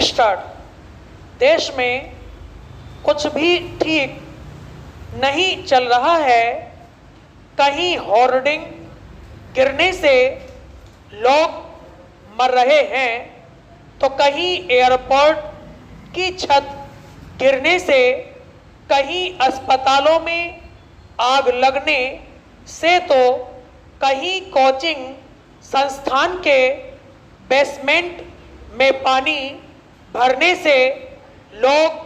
Start. देश में कुछ भी ठीक नहीं चल रहा है। कहीं होर्डिंग गिरने से लोग मर रहे हैं, तो कहीं एयरपोर्ट की छत गिरने से, कहीं अस्पतालों में आग लगने से, तो कहीं कोचिंग संस्थान के बेसमेंट में पानी भरने से लोग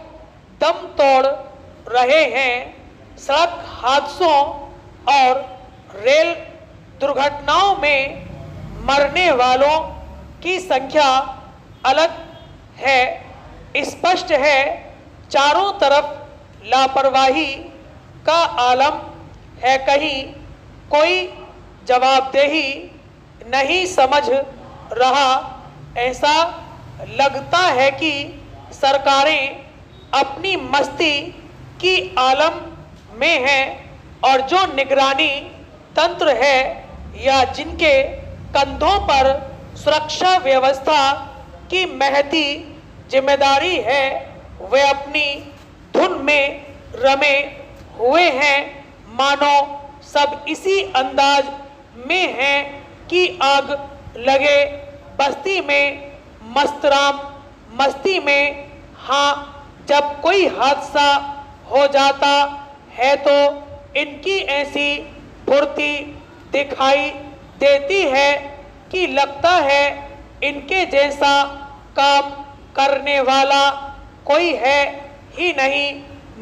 दम तोड़ रहे हैं। सड़क हादसों और रेल दुर्घटनाओं में मरने वालों की संख्या अलग है। स्पष्ट है, चारों तरफ लापरवाही का आलम है। कहीं कोई जवाबदेही नहीं समझ रहा। ऐसा लगता है कि सरकारें अपनी मस्ती की आलम में हैं और जो निगरानी तंत्र है या जिनके कंधों पर सुरक्षा व्यवस्था की महती जिम्मेदारी है, वे अपनी धुन में रमे हुए हैं। मानो सब इसी अंदाज में हैं कि आग लगे बस्ती में, मस्तराम मस्ती में। हाँ, जब कोई हादसा हो जाता है तो इनकी ऐसी फुर्ती दिखाई देती है कि लगता है इनके जैसा काम करने वाला कोई है ही नहीं।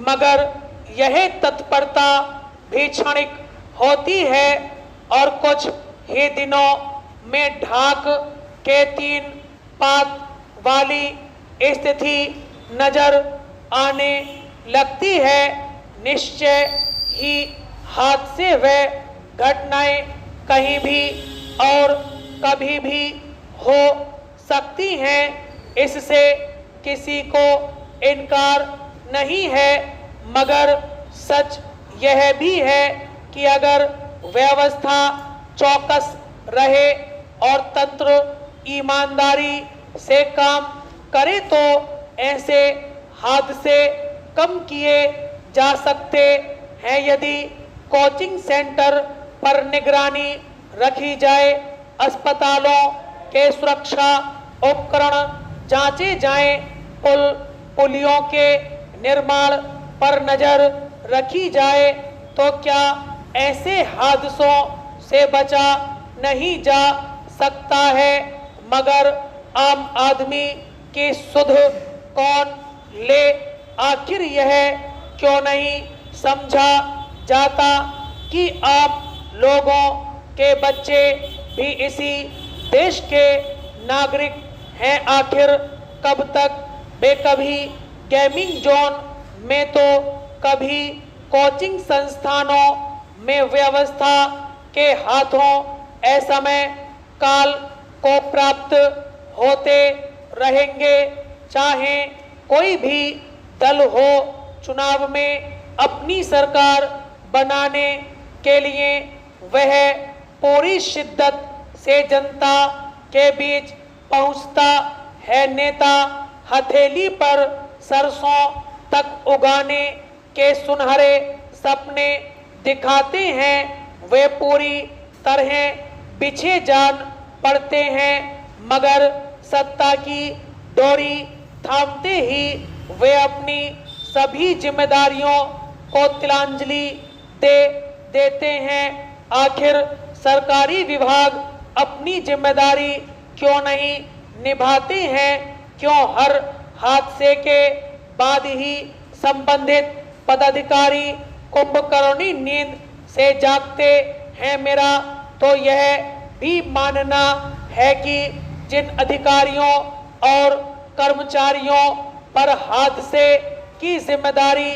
मगर यह तत्परता भी क्षणिक होती है और कुछ ही दिनों में ढाक के 3 पात वाली स्थिति नजर आने लगती है। निश्चय ही हादसे व घटनाएं कहीं भी और कभी भी हो सकती हैं, इससे किसी को इनकार नहीं है। मगर सच यह भी है कि अगर व्यवस्था चौकस रहे और तंत्र ईमानदारी से काम करे तो ऐसे हादसे कम किए जा सकते हैं। यदि कोचिंग सेंटर पर निगरानी रखी जाए, अस्पतालों के सुरक्षा उपकरण जांचे जाएं, पुलियों के निर्माण पर नजर रखी जाए, तो क्या ऐसे हादसों से बचा नहीं जा सकता है? मगर आम आदमी की सुध कौन ले? आखिर यह क्यों नहीं समझा जाता कि आप लोगों के बच्चे भी इसी देश के नागरिक हैं? आखिर कब तक वे कभी गेमिंग जोन में तो कभी कोचिंग संस्थानों में व्यवस्था के हाथों असमय काल को प्राप्त होते रहेंगे। चाहे कोई भी दल हो, चुनाव में अपनी सरकार बनाने के लिए वह पूरी शिद्दत से जनता के बीच पहुंचता है। नेता हथेली पर सरसों तक उगाने के सुनहरे सपने दिखाते हैं, वे पूरी तरह पीछे जान पड़ते हैं। मगर सत्ता की डोरी थामते ही वे अपनी सभी जिम्मेदारियों को तिलांजलि दे देते हैं। आखिर सरकारी विभाग अपनी जिम्मेदारी क्यों नहीं निभाते हैं? क्यों हर हादसे के बाद ही संबंधित पदाधिकारी कुंभकर्णी नींद से जागते हैं? मेरा तो यह भी मानना है कि जिन अधिकारियों और कर्मचारियों पर हादसे की जिम्मेदारी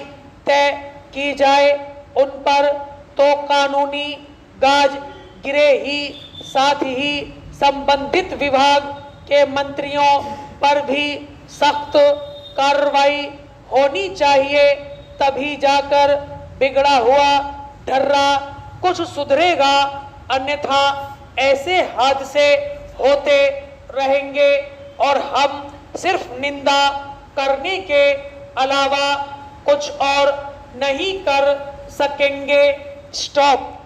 तय की जाए, उन पर तो कानूनी गाज गिरे ही, साथ ही संबंधित विभाग के मंत्रियों पर भी सख्त कार्रवाई होनी चाहिए। तभी जाकर बिगड़ा हुआ ढर्रा कुछ सुधरेगा, अन्यथा ऐसे हादसे होते रहेंगे और हम सिर्फ निंदा करने के अलावा कुछ और नहीं कर सकेंगे। स्टॉप।